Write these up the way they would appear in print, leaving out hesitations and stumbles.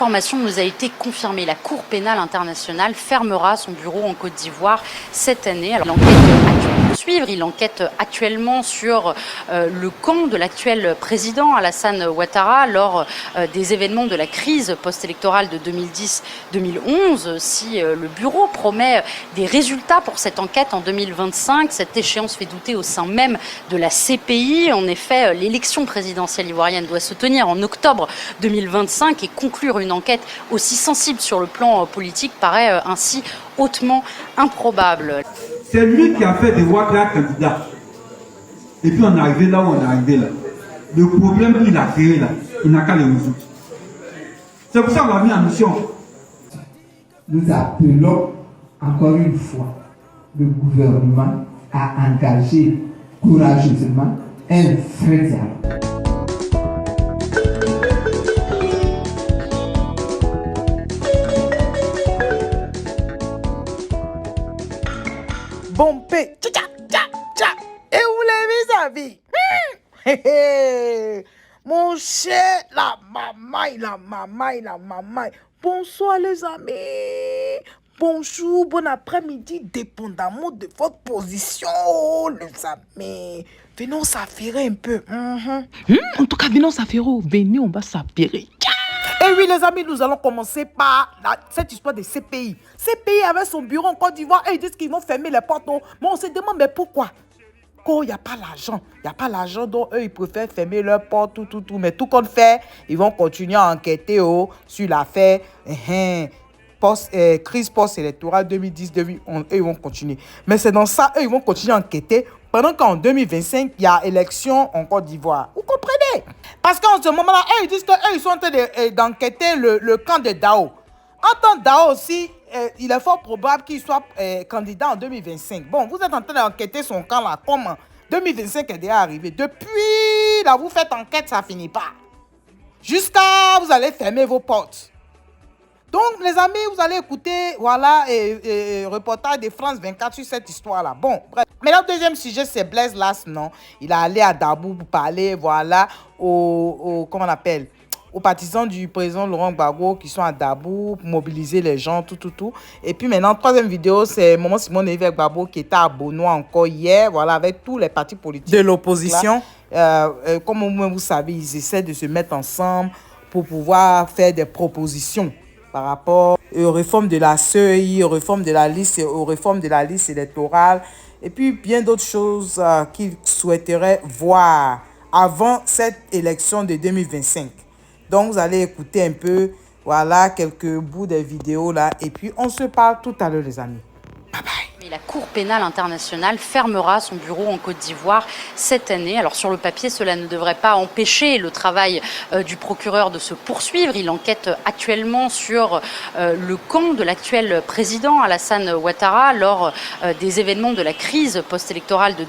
L'information nous a été confirmée. La Cour pénale internationale fermera son bureau en Côte d'Ivoire cette année. Alors, l'enquête actuelle peut suivre. Il enquête actuellement sur le camp de l'actuel président Alassane Ouattara lors des événements de la crise post-électorale de 2010-2011. Si le bureau promet des résultats pour cette enquête en 2025, cette échéance fait douter au sein même de la CPI. En effet, l'élection présidentielle ivoirienne doit se tenir en octobre 2025 et conclure une enquête aussi sensible sur le plan politique paraît ainsi hautement improbable. C'est lui qui a fait des Ouattara candidats. Et puis on est arrivé là où on est arrivé là. Le problème qu'il a créé là, il n'a qu'à le résoudre. C'est pour ça qu'on l'a mis en mission. Nous appelons encore une fois le gouvernement à engager courageusement un vrai dialogue. Bompé, tcha tcha tcha. Et où les vis-à-vis? Mon cher, la mamaille. Bonsoir les amis. Bonjour, bon après-midi, dépendamment de votre position, les amis. Venons s'affairer un peu. En tout cas, venons s'affairer. Venez, on va s'affairer. Et oui, les amis, nous allons commencer par cette histoire de CPI. CPI avait son bureau en Côte d'Ivoire et ils disent qu'ils vont fermer les portes. Mais on se demande, mais pourquoi? Quand il n'y a pas l'argent. Il n'y a pas l'argent, donc eux, ils préfèrent fermer leurs portes, tout. Mais tout compte fait, ils vont continuer à enquêter sur l'affaire crise post-électorale 2010-2011. Eux, ils vont continuer. Mais c'est dans ça, eux, ils vont continuer à enquêter pendant qu'en 2025, il y a élection en Côte d'Ivoire. Vous comprenez? Parce qu'en ce moment-là, ils disent qu'eux, ils sont en train d'enquêter le camp de Dao. En tant que Dao aussi, il est fort probable qu'il soit candidat en 2025. Bon, vous êtes en train d'enquêter son camp là. Comment? 2025 est déjà arrivé. Depuis là, vous faites enquête, ça finit pas. Jusqu'à vous allez fermer vos portes. Donc, les amis, vous allez écouter, voilà, reportage de France 24 sur cette histoire-là. Bon, bref. Mais le deuxième sujet, c'est Blaise Las, non? Il est allé à Dabou pour parler, voilà, comment on appelle, aux partisans du président Laurent Gbagbo qui sont à Dabou pour mobiliser les gens, tout. Et puis maintenant, troisième vidéo, c'est Maman Simone Evek Gbagbo qui était à Bonois encore hier, voilà, avec tous les partis politiques de l'opposition. Comme vous savez, ils essaient de se mettre ensemble pour pouvoir faire des propositions par rapport aux réformes de la CEI, aux réformes de la liste, électorale, et puis bien d'autres choses qu'ils souhaiteraient voir avant cette élection de 2025. Donc, vous allez écouter un peu, voilà, quelques bouts des vidéos là, et puis on se parle tout à l'heure, les amis. Bye bye. La Cour pénale internationale fermera son bureau en Côte d'Ivoire cette année. Alors sur le papier, cela ne devrait pas empêcher le travail du procureur de se poursuivre. Il enquête actuellement sur le camp de l'actuel président Alassane Ouattara lors des événements de la crise post-électorale de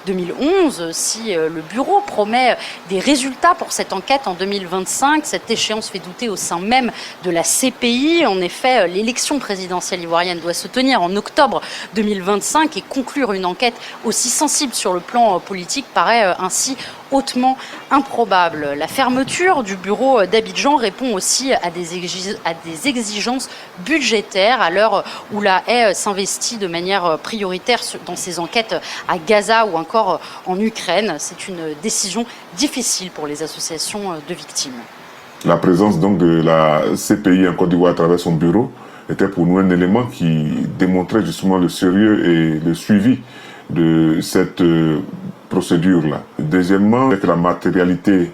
2010-2011. Si le bureau promet des résultats pour cette enquête en 2025, cette échéance fait douter au sein même de la CPI. En effet, l'élection présidentielle ivoirienne doit se tenir en octobre 2025 et conclure une enquête aussi sensible sur le plan politique paraît ainsi hautement improbable. La fermeture du bureau d'Abidjan répond aussi à des exigences budgétaires à l'heure où la haie s'investit de manière prioritaire dans ses enquêtes à Gaza ou encore en Ukraine. C'est une décision difficile pour les associations de victimes. La présence donc de la CPI en Côte d'Ivoire à travers son bureau était pour nous un élément qui démontrait justement le sérieux et le suivi de cette procédure-là. Deuxièmement, avec la matérialité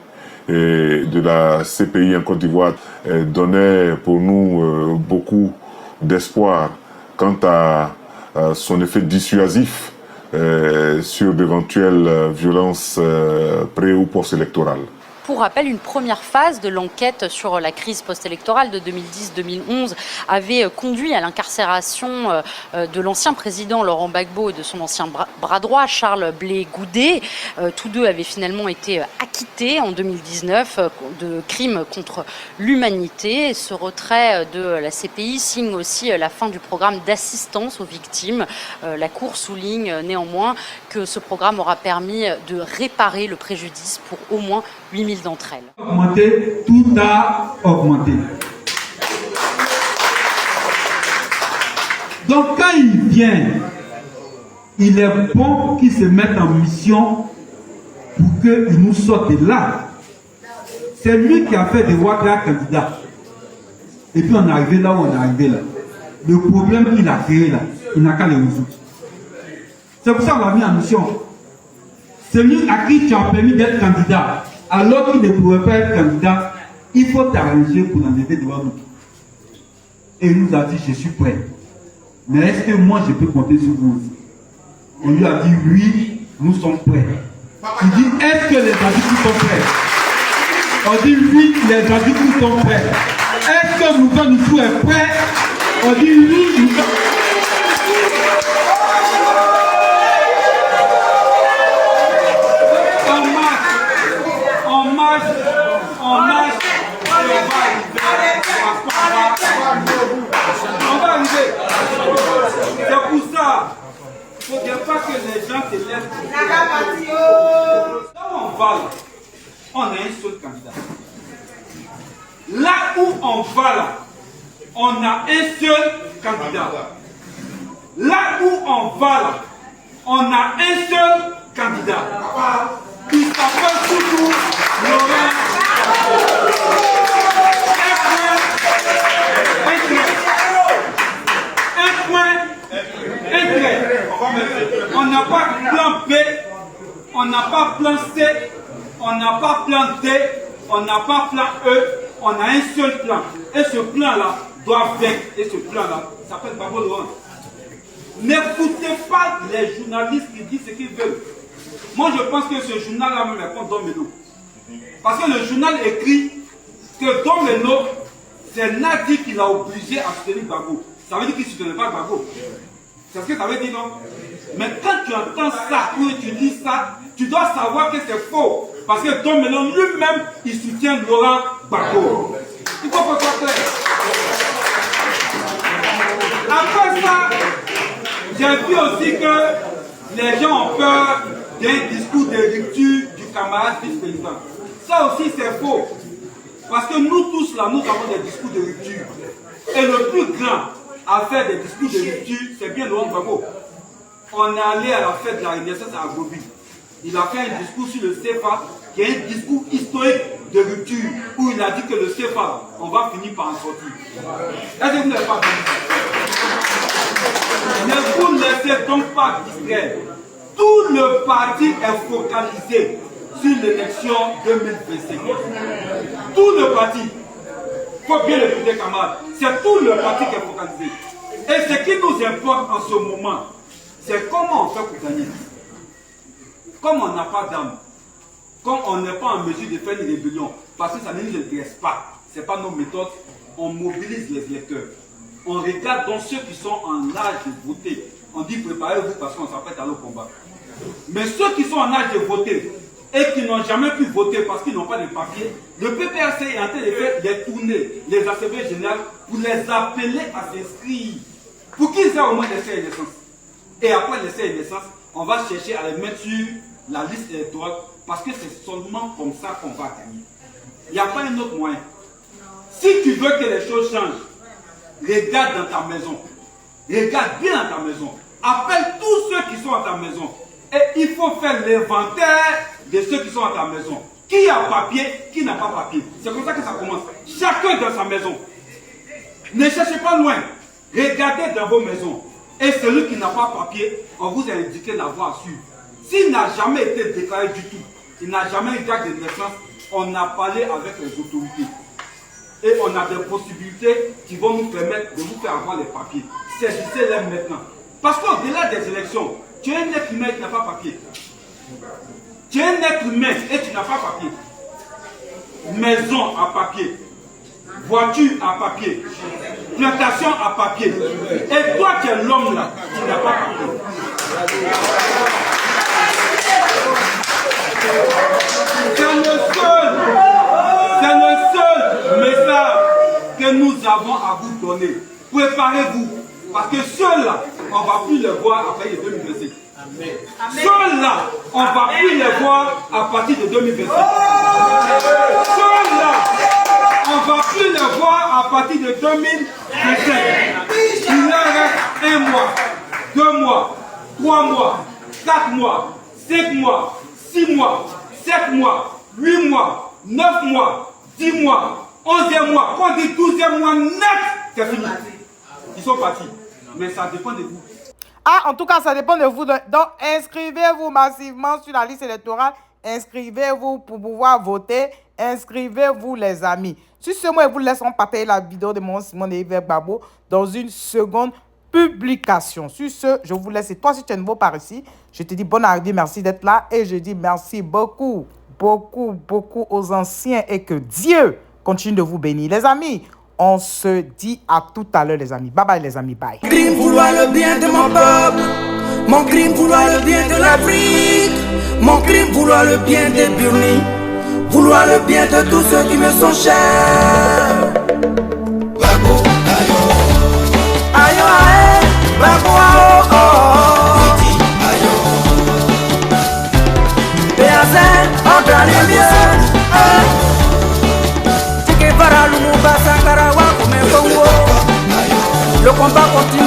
de la CPI en Côte d'Ivoire donnait pour nous beaucoup d'espoir quant à son effet dissuasif sur d'éventuelles violences pré- ou post-électorales. Pour rappel, une première phase de l'enquête sur la crise post-électorale de 2010-2011 avait conduit à l'incarcération de l'ancien président Laurent Gbagbo et de son ancien bras droit Charles Blé Goudé. Tous deux avaient finalement été acquittés en 2019 de crimes contre l'humanité. Ce retrait de la CPI signe aussi la fin du programme d'assistance aux victimes. La Cour souligne néanmoins que ce programme aura permis de réparer le préjudice pour au moins 8000 d'entre elles. Augmenté, tout a augmenté. Donc quand il vient, il est bon qu'il se mette en mission pour qu'il nous sorte de là. C'est lui qui a fait de Ouattara candidat. Et puis on est arrivé là où on est arrivé là. Le problème qu'il a créé là, il n'a qu'à le résoudre. C'est pour ça qu'on l'a mis en mission. Celui à qui tu as permis d'être candidat, alors qu'il ne pouvait pas être candidat, il faut t'arranger pour l'enlever devant nous. Et il nous a dit, je suis prêt. Mais est-ce que moi je peux compter sur vous? On lui a dit, oui, nous sommes prêts. Il dit, est-ce que les adultes sont prêts? On dit, oui, les adultes sont prêts. Est-ce que nous est prêt? On dit, oui, nous sommes prêts. On marche, on va arriver. C'est pour ça, il ne faut pas que les gens se laissent. Là où on va, là, on a un seul candidat. Là où on va, là, on a un seul candidat. Là où on va, là, on a un seul candidat. Il s'appelle surtout Laurent. On n'a pas plan B, on n'a pas plan C, on n'a pas plan D, on n'a pas plan E, on a un seul plan. Et ce plan-là doit vaincre. Et ce plan-là s'appelle Babo Laurent. N'écoutez pas les journalistes qui disent ce qu'ils veulent. Moi, je pense que ce journal-là me répond Don Melo. Parce que le journal écrit que Don Melo, c'est Nadi qui l'a obligé à soutenir Gbagbo. Ça veut dire qu'il ne soutenait pas Gbagbo. C'est ce que ça veut dire, non? Mais quand tu entends ça, ou tu dis ça, tu dois savoir que c'est faux. Parce que Don Melo lui-même, il soutient Laurent Gbagbo. Il faut que ce soit clair. Après ça, j'ai vu aussi que les gens ont peur d'un discours de rupture du camarade vice-président. Ça aussi c'est faux. Parce que nous tous là, nous avons des discours de rupture. Et le plus grand à faire des discours de rupture, c'est bien Laurent Gbagbo. On est allé à la fête de la Renaissance à Gobi. Il a fait un discours sur le CFA, qui est un discours historique de rupture, où il a dit que le CFA, on va finir par en sortir. Est-ce que vous n'avez pas vu ça? Ne vous laissez donc pas distraire. Tout le parti est focalisé sur l'élection 2025. Tout le parti, il faut bien l'écouter camarades, c'est tout le parti qui est focalisé. Et ce qui nous importe en ce moment, c'est comment on fait pour gagner. Comme on n'a pas d'âme, comme on n'est pas en mesure de faire une rébellion, parce que ça ne nous intéresse pas, ce n'est pas nos méthodes, on mobilise les électeurs. On regarde donc ceux qui sont en âge de voter. On dit préparez-vous parce qu'on s'apprête à le combat. Mais ceux qui sont en âge de voter et qui n'ont jamais pu voter parce qu'ils n'ont pas de papier, le PPRC est en train de faire des tournées, les assemblées générales, pour les appeler à s'inscrire, pour qu'ils aient au moins des essais et naissance. Et après l'essai et naissance, on va chercher à les mettre sur la liste électorale parce que c'est seulement comme ça qu'on va gagner. Il n'y a pas un autre moyen. Si tu veux que les choses changent, regarde dans ta maison. Regarde bien dans ta maison. Appelle tous ceux qui sont à ta maison. Et il faut faire l'inventaire de ceux qui sont à ta maison. Qui a papier, qui n'a pas papier. C'est comme ça que ça commence. Chacun dans sa maison. Ne cherchez pas loin. Regardez dans vos maisons. Et celui qui n'a pas papier, on vous a indiqué la voie à suivre. S'il n'a jamais été déclaré du tout, il n'a jamais eu d'acte de naissance, on a parlé avec les autorités. Et on a des possibilités qui vont nous permettre de vous faire avoir les papiers. Saisissez-les maintenant. Parce qu'au-delà des élections, tu es un être humain qui n'a pas papier. Tu es un être humain et tu n'as pas papier. Maison à papier. Voiture à papier. Plantation à papier. Et toi qui es l'homme là, tu n'as pas papier. C'est le seul message que nous avons à vous donner. Préparez-vous. Parce que ceux-là, on ne va plus les voir après les 2025. Ceux-là, on ne va plus les voir à partir de 2025. Ceux-là, on ne va plus les voir à partir de 2027. Il leur reste 1 mois, 2 mois, 3 mois, 4 mois, 5 mois, 6 mois, 7 mois, 8 mois, 9 mois, 10 mois, 11e mois, quand on dit 12e mois net, c'est fini. Ils sont partis. Mais ça dépend de vous. Ah, en tout cas, ça dépend de vous. Donc, inscrivez-vous massivement sur la liste électorale. Inscrivez-vous pour pouvoir voter. Inscrivez-vous, les amis. Sur ce mot, je vous laisse partager la vidéo de mon Simon de Yves Babo dans une seconde publication. Sur ce, je vous laisse. Et toi, si tu es nouveau par ici, je te dis bonne arrivée, merci d'être là. Et je dis merci beaucoup, beaucoup, beaucoup aux anciens. Et que Dieu continue de vous bénir. Les amis, on se dit à tout à l'heure, les amis. Bye bye, les amis. Bye. Mon crime, vouloir le bien de mon peuple. Mon crime, vouloir le bien de l'Afrique. Mon crime, vouloir le bien des Burnis. Vouloir le bien de tous ceux qui me sont chers. Babo, ayo. Ayo, ayo. Babo, oh, oh. Ayo. Béazin, on dans les mieux. Le combat continue.